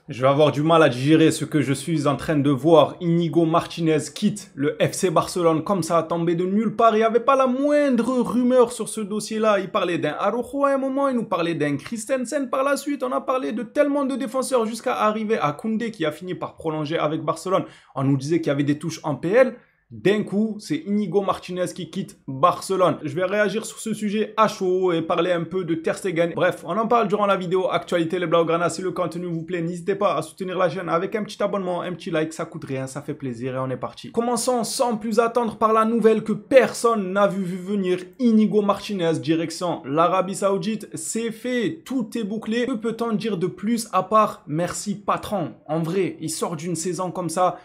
Je vais avoir du mal à digérer ce que je suis en train de voir. Inigo Martinez quitte le FC Barcelone comme ça a tombé de nulle part. Il n'y avait pas la moindre rumeur sur ce dossier-là. Il parlait d'un Araujo à un moment, il nous parlait d'un Christensen par la suite. On a parlé de tellement de défenseurs jusqu'à arriver à Koundé qui a fini par prolonger avec Barcelone. On nous disait qu'il y avait des touches en PL. D'un coup, c'est Inigo Martinez qui quitte Barcelone. Je vais réagir sur ce sujet à chaud et parler un peu de Ter Stegen. Bref, on en parle durant la vidéo. Actualité les Blaugrana, si le contenu vous plaît, n'hésitez pas à soutenir la chaîne avec un petit abonnement, un petit like, ça coûte rien, ça fait plaisir et on est parti. Commençons sans plus attendre par la nouvelle que personne n'a vu venir. Inigo Martinez, direction l'Arabie Saoudite, c'est fait, tout est bouclé. Que peut-on dire de plus à part merci patron? En vrai, il sort d'une saison comme ça.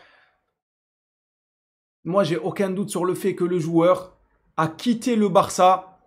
Moi, j'ai aucun doute sur le fait que le joueur a quitté le Barça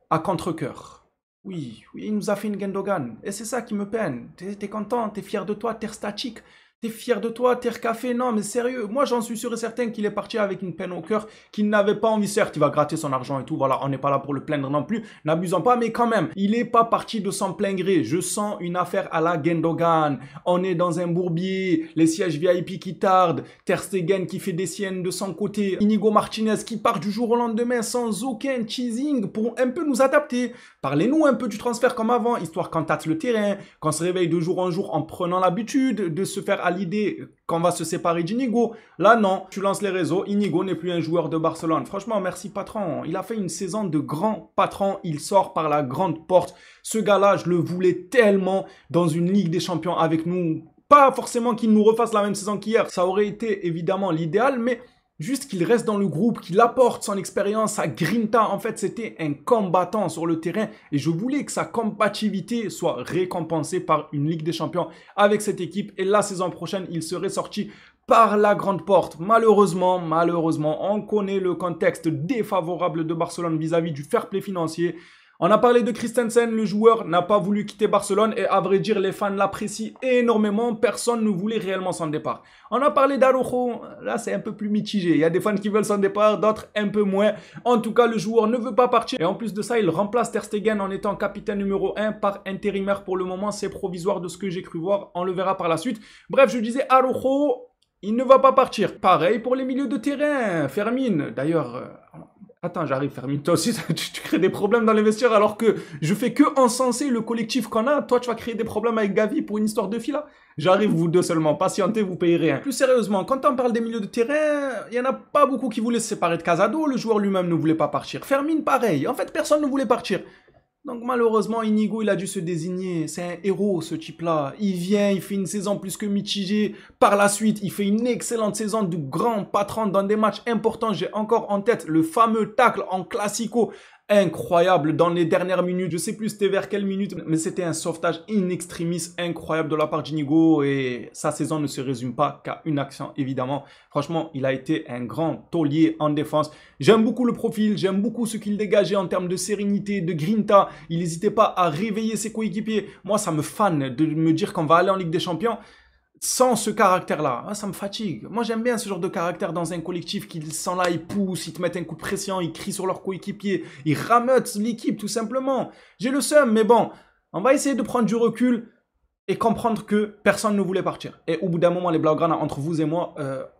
à contre-cœur. Oui, il nous a fait une Gundogan. Et c'est ça qui me peine. T'es content, t'es fier de toi, t'es statique. T'es fier de toi, Ter Café. Non, mais sérieux, moi j'en suis sûr et certain qu'il est parti avec une peine au cœur, qu'il n'avait pas envie. Certes, il va gratter son argent et tout, voilà, on n'est pas là pour le plaindre non plus, n'abusons pas, mais quand même, il n'est pas parti de son plein gré. Je sens une affaire à la Gundogan. On est dans un bourbier, les sièges VIP qui tardent, Ter Stegen qui fait des siennes de son côté, Inigo Martinez qui part du jour au lendemain sans aucun teasing pour un peu nous adapter. Parlez-nous un peu du transfert comme avant, histoire qu'on tâte le terrain, qu'on se réveille de jour en jour en prenant l'habitude de se faire à l'idée qu'on va se séparer d'Inigo. Là, non, tu lances les réseaux, Inigo n'est plus un joueur de Barcelone. Franchement, merci patron. Il a fait une saison de grand patron, il sort par la grande porte. Ce gars-là, je le voulais tellement dans une Ligue des Champions avec nous. Pas forcément qu'il nous refasse la même saison qu'hier, ça aurait été évidemment l'idéal, mais juste qu'il reste dans le groupe, qu'il apporte son expérience, sa grinta. En fait, c'était un combattant sur le terrain et je voulais que sa combativité soit récompensée par une Ligue des Champions avec cette équipe. Et la saison prochaine, il serait sorti par la grande porte. Malheureusement, on connaît le contexte défavorable de Barcelone vis-à-vis du fair play financier. On a parlé de Christensen, le joueur n'a pas voulu quitter Barcelone et à vrai dire, les fans l'apprécient énormément. Personne ne voulait réellement son départ. On a parlé d'Araujo, là c'est un peu plus mitigé. Il y a des fans qui veulent son départ, d'autres un peu moins. En tout cas, le joueur ne veut pas partir. Et en plus de ça, il remplace Ter Stegen en étant capitaine numéro 1 par intérimaire pour le moment. C'est provisoire de ce que j'ai cru voir, on le verra par la suite. Bref, je disais Araujo, il ne va pas partir. Pareil pour les milieux de terrain. Fermin, d'ailleurs... Attends, j'arrive, Fermin. Toi aussi, tu crées des problèmes dans les vestiaires alors que je fais que encenser le collectif qu'on a. Toi, tu vas créer des problèmes avec Gavi pour une histoire de fille là. J'arrive, vous deux seulement. Patientez, vous payez rien. Plus sérieusement, quand on parle des milieux de terrain, il n'y en a pas beaucoup qui voulaient se séparer de Casado. Le joueur lui-même ne voulait pas partir. Fermin, pareil. En fait, personne ne voulait partir. Donc malheureusement, Inigo, il a dû se désigner. C'est un héros, ce type-là. Il vient, il fait une saison plus que mitigée. Par la suite, il fait une excellente saison de grand patron dans des matchs importants. J'ai encore en tête le fameux tacle en Classico. Incroyable dans les dernières minutes. Je sais plus c'était vers quelle minute, mais c'était un sauvetage in extremis incroyable de la part d'Inigo et sa saison ne se résume pas qu'à une action évidemment. Franchement, il a été un grand taulier en défense. J'aime beaucoup le profil, j'aime beaucoup ce qu'il dégageait en termes de sérénité, de grinta. Il n'hésitait pas à réveiller ses coéquipiers. Moi, ça me fan de me dire qu'on va aller en Ligue des Champions. Sans ce caractère-là, ça me fatigue. Moi, j'aime bien ce genre de caractère dans un collectif qui sont là, ils poussent, ils te mettent un coup de pression, ils crient sur leurs coéquipiers, ils rameutent l'équipe, tout simplement. J'ai le seum, mais bon, on va essayer de prendre du recul et comprendre que personne ne voulait partir. Et au bout d'un moment, les Blaugrana, entre vous et moi,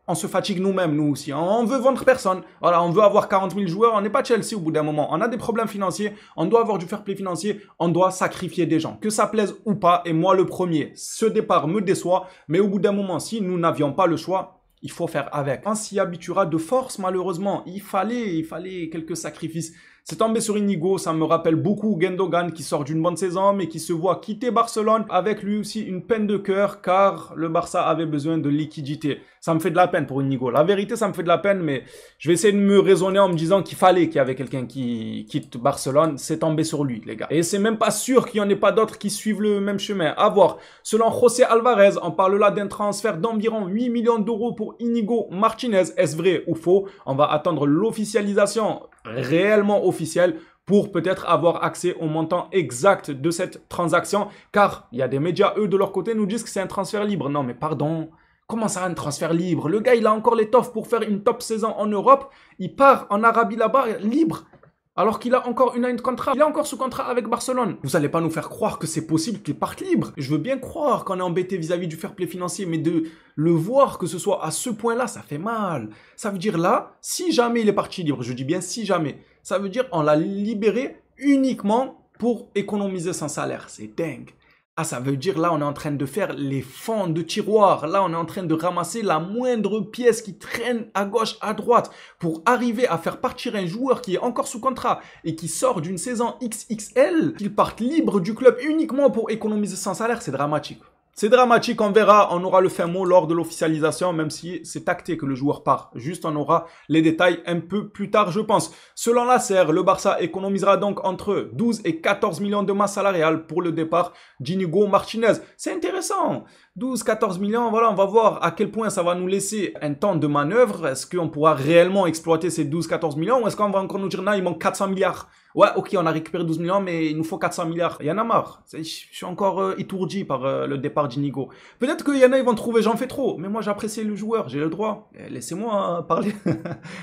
on se fatigue nous-mêmes, nous aussi. On veut vendre personne. Voilà, on veut avoir 40 000 joueurs. On n'est pas Chelsea au bout d'un moment. On a des problèmes financiers. On doit avoir du fair play financier. On doit sacrifier des gens. Que ça plaise ou pas, et moi le premier. Ce départ me déçoit. Mais au bout d'un moment, si nous n'avions pas le choix, il faut faire avec. On s'y habituera de force, malheureusement. Il fallait quelques sacrifices. C'est tombé sur Inigo, ça me rappelle beaucoup Gundogan qui sort d'une bonne saison mais qui se voit quitter Barcelone avec lui aussi une peine de cœur car le Barça avait besoin de liquidité. Ça me fait de la peine pour Inigo. La vérité, ça me fait de la peine mais je vais essayer de me raisonner en me disant qu'il fallait qu'il y avait quelqu'un qui quitte Barcelone. C'est tombé sur lui, les gars. Et c'est même pas sûr qu'il n'y en ait pas d'autres qui suivent le même chemin. À voir. Selon José Alvarez, on parle là d'un transfert d'environ 8 millions d'euros pour Inigo Martinez. Est-ce vrai ou faux? On va attendre l'officialisation réellement officielle pour peut-être avoir accès au montant exact de cette transaction car il y a des médias, eux de leur côté nous disent que c'est un transfert libre. Non mais pardon, comment ça un transfert libre? Le gars il a encore l'étoffe pour faire une top saison en Europe, il part en Arabie là-bas libre. Alors qu'il a encore une année de contrat. Il est encore sous contrat avec Barcelone. Vous allez pas nous faire croire que c'est possible qu'il parte libre. Je veux bien croire qu'on est embêté vis-à-vis du fair play financier, mais de le voir que ce soit à ce point-là, ça fait mal. Ça veut dire là, si jamais il est parti libre, je dis bien si jamais, ça veut dire on l'a libéré uniquement pour économiser son salaire. C'est dingue. Ah, ça veut dire là, on est en train de faire les fonds de tiroir. Là, on est en train de ramasser la moindre pièce qui traîne à gauche, à droite pour arriver à faire partir un joueur qui est encore sous contrat et qui sort d'une saison XXL, qu'il parte libre du club uniquement pour économiser son salaire. C'est dramatique. C'est dramatique, on verra, on aura le fin mot lors de l'officialisation, même si c'est acté que le joueur part. Juste, on aura les détails un peu plus tard, je pense. Selon la SER, le Barça économisera donc entre 12 et 14 millions de masse salariale pour le départ d'Inigo Martinez. C'est intéressant. 12-14 millions, voilà, on va voir à quel point ça va nous laisser un temps de manœuvre. Est-ce qu'on pourra réellement exploiter ces 12-14 millions ou est-ce qu'on va encore nous dire, non, il manque 400 milliards. Ouais, ok, on a récupéré 12 millions, mais il nous faut 400 milliards. Il y en a marre. Je suis encore étourdi par le départ d'Inigo. Peut-être qu'il y en a, ils vont trouver, j'en fais trop. Mais moi, j'apprécie le joueur, j'ai le droit. Laissez-moi parler.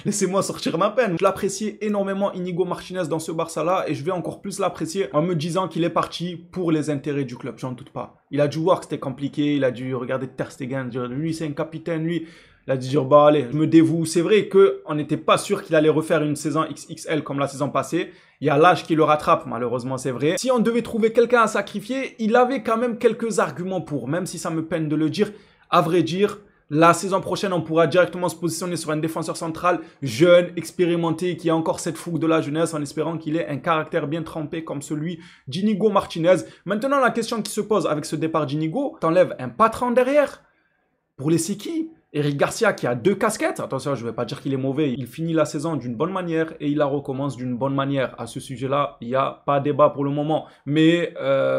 Laissez-moi sortir ma peine. Je l'apprécie énormément, Inigo Martinez, dans ce Barça-là. Et je vais encore plus l'apprécier en me disant qu'il est parti pour les intérêts du club. J'en doute pas. Il a dû voir que c'était compliqué. Il a dû regarder Ter Stegen. Dire, lui, c'est un capitaine, lui. Il a dû dire, bah allez, je me dévoue. C'est vrai qu'on n'était pas sûr qu'il allait refaire une saison XXL comme la saison passée. Il y a l'âge qui le rattrape, malheureusement, c'est vrai. Si on devait trouver quelqu'un à sacrifier, il avait quand même quelques arguments pour, même si ça me peine de le dire. À vrai dire, la saison prochaine, on pourra directement se positionner sur un défenseur central jeune, expérimenté, qui a encore cette fougue de la jeunesse, en espérant qu'il ait un caractère bien trempé comme celui d'Inigo Martinez. Maintenant, la question qui se pose avec ce départ d'Inigo, t'enlèves un patron derrière. Pour laisser qui? Eric Garcia qui a 2 casquettes. Attention, je ne vais pas dire qu'il est mauvais. Il finit la saison d'une bonne manière et il la recommence d'une bonne manière. À ce sujet-là, il n'y a pas débat pour le moment. Mais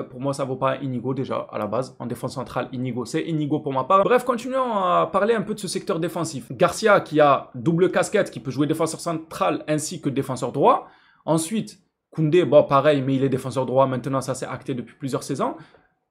pour moi, ça ne vaut pas Inigo déjà à la base. En défense centrale, Inigo, c'est Inigo pour ma part. Bref, continuons à parler un peu de ce secteur défensif. Garcia qui a double casquette, qui peut jouer défenseur central ainsi que défenseur droit. Ensuite, Koundé, bon pareil, mais il est défenseur droit. Maintenant, ça s'est acté depuis plusieurs saisons.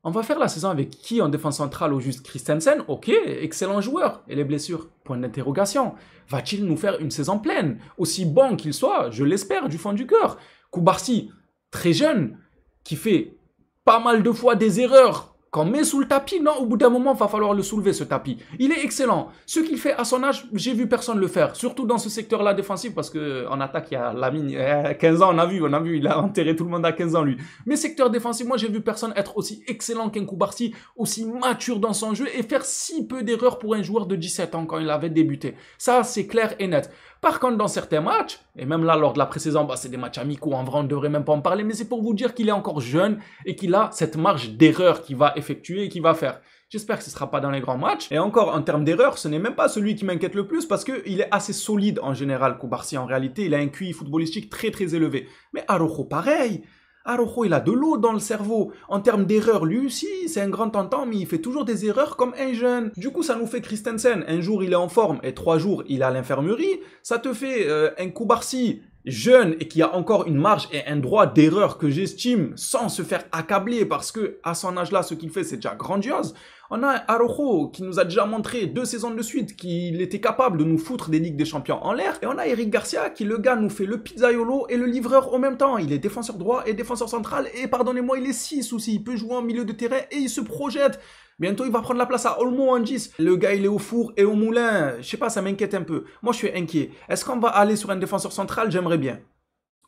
On va faire la saison avec qui en défense centrale au juste Christensen? Ok, excellent joueur. Et les blessures? Point d'interrogation. Va-t-il nous faire une saison pleine? Aussi bon qu'il soit, je l'espère, du fond du cœur. Koubarsi, très jeune, qui fait pas mal de fois des erreurs. Qu'on met sous le tapis, non, au bout d'un moment, il va falloir le soulever, ce tapis. Il est excellent. Ce qu'il fait à son âge, j'ai vu personne le faire. Surtout dans ce secteur-là défensif, parce qu'en attaque, il y a Lamine, 15 ans, on a vu, il a enterré tout le monde à 15 ans, lui. Mais secteur défensif, moi, j'ai vu personne être aussi excellent qu'un Koubarsi, aussi mature dans son jeu et faire si peu d'erreurs pour un joueur de 17 ans quand il avait débuté. Ça, c'est clair et net. Par contre, dans certains matchs, et même là, lors de la pré-saison, bah, c'est des matchs amicaux, en vrai, on ne devrait même pas en parler, mais c'est pour vous dire qu'il est encore jeune et qu'il a cette marge d'erreur qu'il va effectuer et qu'il va faire. J'espère que ce ne sera pas dans les grands matchs. Et encore, en termes d'erreur, ce n'est même pas celui qui m'inquiète le plus parce qu'il est assez solide en général, Koubarsi. En réalité, il a un QI footballistique très très élevé. Mais Araujo, pareil. Araujo, il a de l'eau dans le cerveau. En termes d'erreurs, lui aussi, c'est un grand tentant, mais il fait toujours des erreurs comme un jeune. Du coup, ça nous fait Christensen. Un jour, il est en forme et 3 jours, il est à l'infirmerie. Ça te fait un Koubarsi jeune et qui a encore une marge et un droit d'erreur que j'estime sans se faire accabler parce que à son âge-là, ce qu'il fait, c'est déjà grandiose. On a Araujo qui nous a déjà montré 2 saisons de suite qu'il était capable de nous foutre des Ligues des Champions en l'air. Et on a Eric Garcia qui, le gars, nous fait le pizzaiolo et le livreur en même temps. Il est défenseur droit et défenseur central et, pardonnez-moi, il est 6 aussi. Il peut jouer en milieu de terrain et il se projette. Bientôt, il va prendre la place à Olmo en 10. Le gars, il est au four et au moulin. Je sais pas, ça m'inquiète un peu. Moi, je suis inquiet. Est-ce qu'on va aller sur un défenseur central? J'aimerais bien.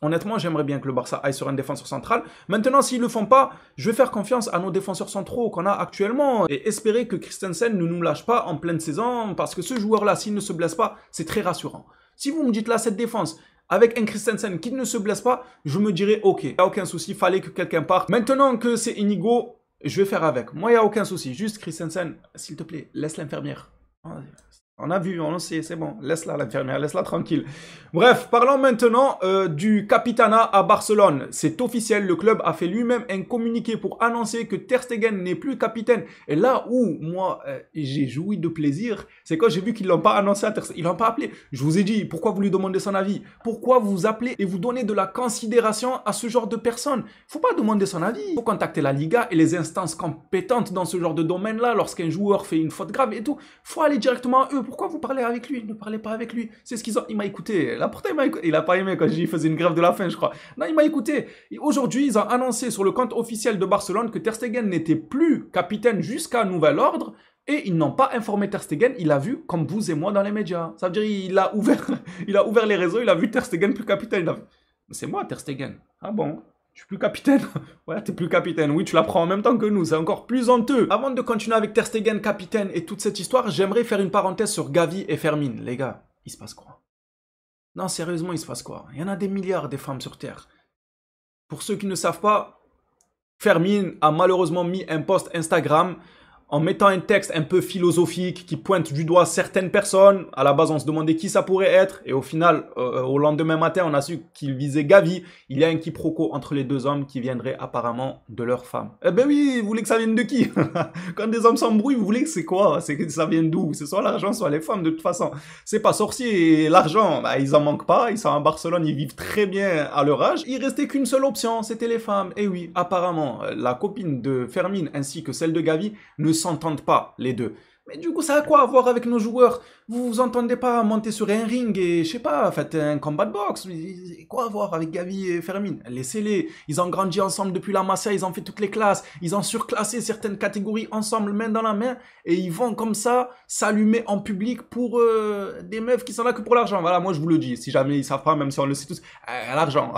Honnêtement, j'aimerais bien que le Barça aille sur un défenseur central. Maintenant, s'ils ne le font pas, je vais faire confiance à nos défenseurs centraux qu'on a actuellement et espérer que Christensen ne nous lâche pas en pleine saison parce que ce joueur-là, s'il ne se blesse pas, c'est très rassurant. Si vous me dites là, cette défense, avec un Christensen qui ne se blesse pas, je me dirais ok, il n'y a aucun souci, fallait que quelqu'un parte. Maintenant que c'est Inigo, je vais faire avec. Moi, il n'y a aucun souci. Juste Christensen, s'il te plaît, laisse l'infirmière. On a vu, on le sait, c'est bon. Laisse-la l'infirmière, laisse-la tranquille. Bref, parlons maintenant du Capitana à Barcelone. C'est officiel, le club a fait lui-même un communiqué pour annoncer que Ter Stegen n'est plus capitaine. Et là où, moi, j'ai joui de plaisir, c'est quand j'ai vu qu'ils ne l'ont pas annoncé à Ter Stegen. Ils ne l'ont pas appelé. Je vous ai dit, pourquoi vous lui demandez son avis? Pourquoi vous appelez et vous donnez de la considération à ce genre de personnes? Il ne faut pas demander son avis. Il faut contacter la Liga et les instances compétentes dans ce genre de domaine-là. Lorsqu'un joueur fait une faute grave et tout, il faut aller directement à eux pourquoi vous parlez avec lui? Ne parlez pas avec lui. C'est ce qu'ils ont. Il m'a écouté. Là, pourtant, il a pas aimé quand il faisait une grève de la faim, je crois. Non, il m'a écouté. Aujourd'hui, ils ont annoncé sur le compte officiel de Barcelone que Ter Stegen n'était plus capitaine jusqu'à nouvel ordre. Et ils n'ont pas informé Ter Stegen, il a vu comme vous et moi dans les médias. Ça veut dire il a ouvert les réseaux, il a vu Ter Stegen plus capitaine. C'est moi Ter Stegen. Ah bon? Je suis plus capitaine. Ouais, t'es plus capitaine. Oui, tu l'apprends en même temps que nous. C'est encore plus honteux. Avant de continuer avec Ter Stegen, capitaine et toute cette histoire, j'aimerais faire une parenthèse sur Gavi et Fermin. Les gars, il se passe quoi? Non, sérieusement, il se passe quoi? Il y en a des milliards des femmes sur Terre. Pour ceux qui ne savent pas, Fermin a malheureusement mis un post Instagram en mettant un texte un peu philosophique qui pointe du doigt certaines personnes. À la base, on se demandait qui ça pourrait être. Et au final, au lendemain matin, on a su qu'il visait Gavi. Il y a un quiproquo entre les deux hommes qui viendrait apparemment de leur femme. Eh ben oui, vous voulez que ça vienne de qui? Quand des hommes s'embrouillent, vous voulez que c'est quoi? C'est que ça vienne d'où? C'est soit l'argent, soit les femmes, de toute façon. C'est pas sorcier. Et l'argent, bah, ils en manquent pas. Ils sont à Barcelone, ils vivent très bien à leur âge. Il restait qu'une seule option, c'était les femmes. Et oui, apparemment, la copine de Fermin ainsi que celle de Gavi ne s'entendent pas, les deux. Mais du coup, ça a quoi à voir avec nos joueurs? Vous vous entendez pas monter sur un ring et, je sais pas, faites un combat de boxe. Quoi à voir avec Gavi et Fermin? Laissez-les. Ils ont grandi ensemble depuis la Masia, ils ont fait toutes les classes. Ils ont surclassé certaines catégories ensemble, main dans la main. Et ils vont comme ça s'allumer en public pour des meufs qui sont là que pour l'argent. Voilà, moi je vous le dis. Si jamais ils savent pas, même si on le sait tous, l'argent.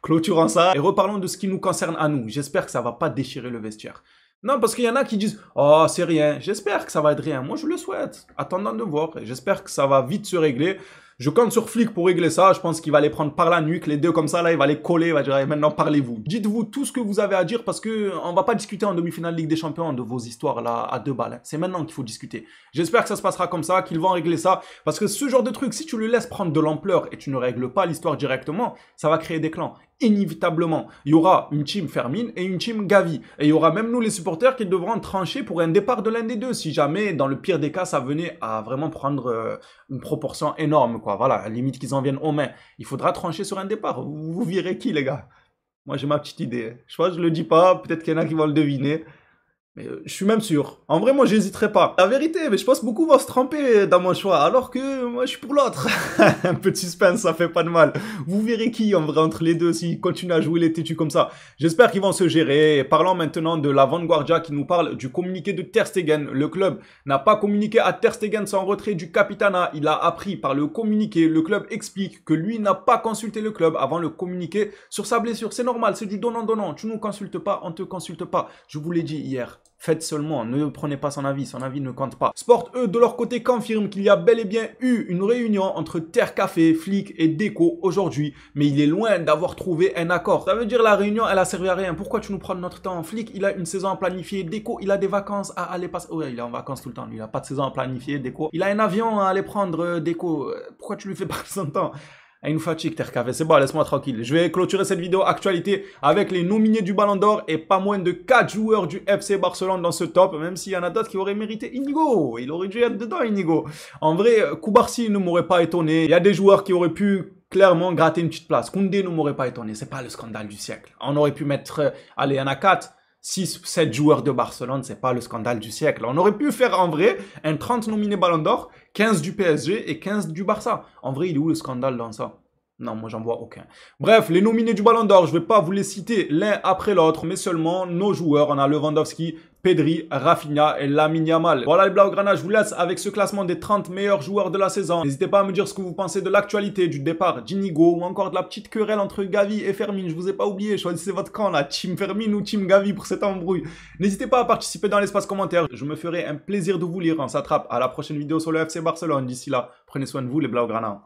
Clôturons ça et reparlons de ce qui nous concerne à nous. J'espère que ça va pas déchirer le vestiaire. Non, parce qu'il y en a qui disent « Oh, c'est rien. » J'espère que ça va être rien. Moi, je le souhaite. Attendons de voir. J'espère que ça va vite se régler. Je compte sur Flick pour régler ça. Je pense qu'il va les prendre par la nuque. Les deux comme ça, là, il va les coller. Il va dire « Maintenant, parlez-vous. » Dites-vous tout ce que vous avez à dire parce que on va pas discuter en demi-finale Ligue des Champions de vos histoires là à 2 balles. C'est maintenant qu'il faut discuter. J'espère que ça se passera comme ça, qu'ils vont régler ça. Parce que ce genre de truc, si tu le laisses prendre de l'ampleur et tu ne règles pas l'histoire directement, ça va créer des clans. Inévitablement, il y aura une team Fermin et une team Gavi. Et il y aura même nous les supporters qui devront trancher pour un départ de l'un des deux. Si jamais, dans le pire des cas, ça venait à vraiment prendre une proportion énorme, quoi. Voilà, à la limite qu'ils en viennent aux mains. Il faudra trancher sur un départ. Vous virez qui, les gars? Moi, j'ai ma petite idée. Je crois que je le dis pas. Peut-être qu'il y en a qui vont le deviner. Mais je suis même sûr. En vrai, moi, j'hésiterai pas. La vérité, mais je pense que beaucoup vont se tromper dans mon choix, alors que moi, je suis pour l'autre. Un peu de suspense, ça fait pas de mal. Vous verrez qui, en vrai, entre les deux, s'ils continuent à jouer les têtus comme ça. J'espère qu'ils vont se gérer. Et parlons maintenant de la Vanguardia qui nous parle du communiqué de Ter Stegen. Le club n'a pas communiqué à Ter Stegen son retrait du Capitana. Il a appris par le communiqué. Le club explique que lui n'a pas consulté le club avant le communiqué sur sa blessure. C'est normal, c'est du donnant-donnant. Tu nous consultes pas, on te consulte pas. Je vous l'ai dit hier. Faites seulement, ne prenez pas son avis ne compte pas. Sport, eux, de leur côté, confirment qu'il y a bel et bien eu une réunion entre Terre Café, Flick et Deco aujourd'hui, mais il est loin d'avoir trouvé un accord. Ça veut dire la réunion, elle a servi à rien. Pourquoi tu nous prends notre temps? Flick, il a une saison à planifier. Deco, il a des vacances à aller passer. Ouais, il est en vacances tout le temps. Lui, il a pas de saison à planifier. Deco, il a un avion à aller prendre. Deco, pourquoi tu lui fais pas son temps? Il nous fatigue, Ter Café. C'est bon, laisse-moi tranquille. Je vais clôturer cette vidéo actualité avec les nominés du Ballon d'Or et pas moins de 4 joueurs du FC Barcelone dans ce top, même s'il y en a d'autres qui auraient mérité Inigo. Il aurait dû être dedans, Inigo. En vrai, Koubarsi ne m'aurait pas étonné. Il y a des joueurs qui auraient pu clairement gratter une petite place. Koundé ne m'aurait pas étonné. C'est pas le scandale du siècle. On aurait pu mettre, allez, il y en a 4. 6, 7 joueurs de Barcelone, c'est pas le scandale du siècle. On aurait pu faire en vrai un 30 nominé Ballon d'Or, 15 du PSG et 15 du Barça. En vrai, il est où le scandale dans ça? Non, moi j'en vois aucun. Bref, les nominés du Ballon d'Or, je vais pas vous les citer l'un après l'autre, mais seulement nos joueurs. On a Lewandowski, Pedri, Rafinha et Lamine Yamal. Voilà les Blaugrana, je vous laisse avec ce classement des 30 meilleurs joueurs de la saison. N'hésitez pas à me dire ce que vous pensez de l'actualité, du départ d'Inigo ou encore de la petite querelle entre Gavi et Fermin. Je vous ai pas oublié, choisissez votre camp là, Team Fermin ou Team Gavi pour cette embrouille. N'hésitez pas à participer dans l'espace commentaire, je me ferai un plaisir de vous lire. On s'attrape à la prochaine vidéo sur le FC Barcelone. D'ici là, prenez soin de vous les Blaugrana.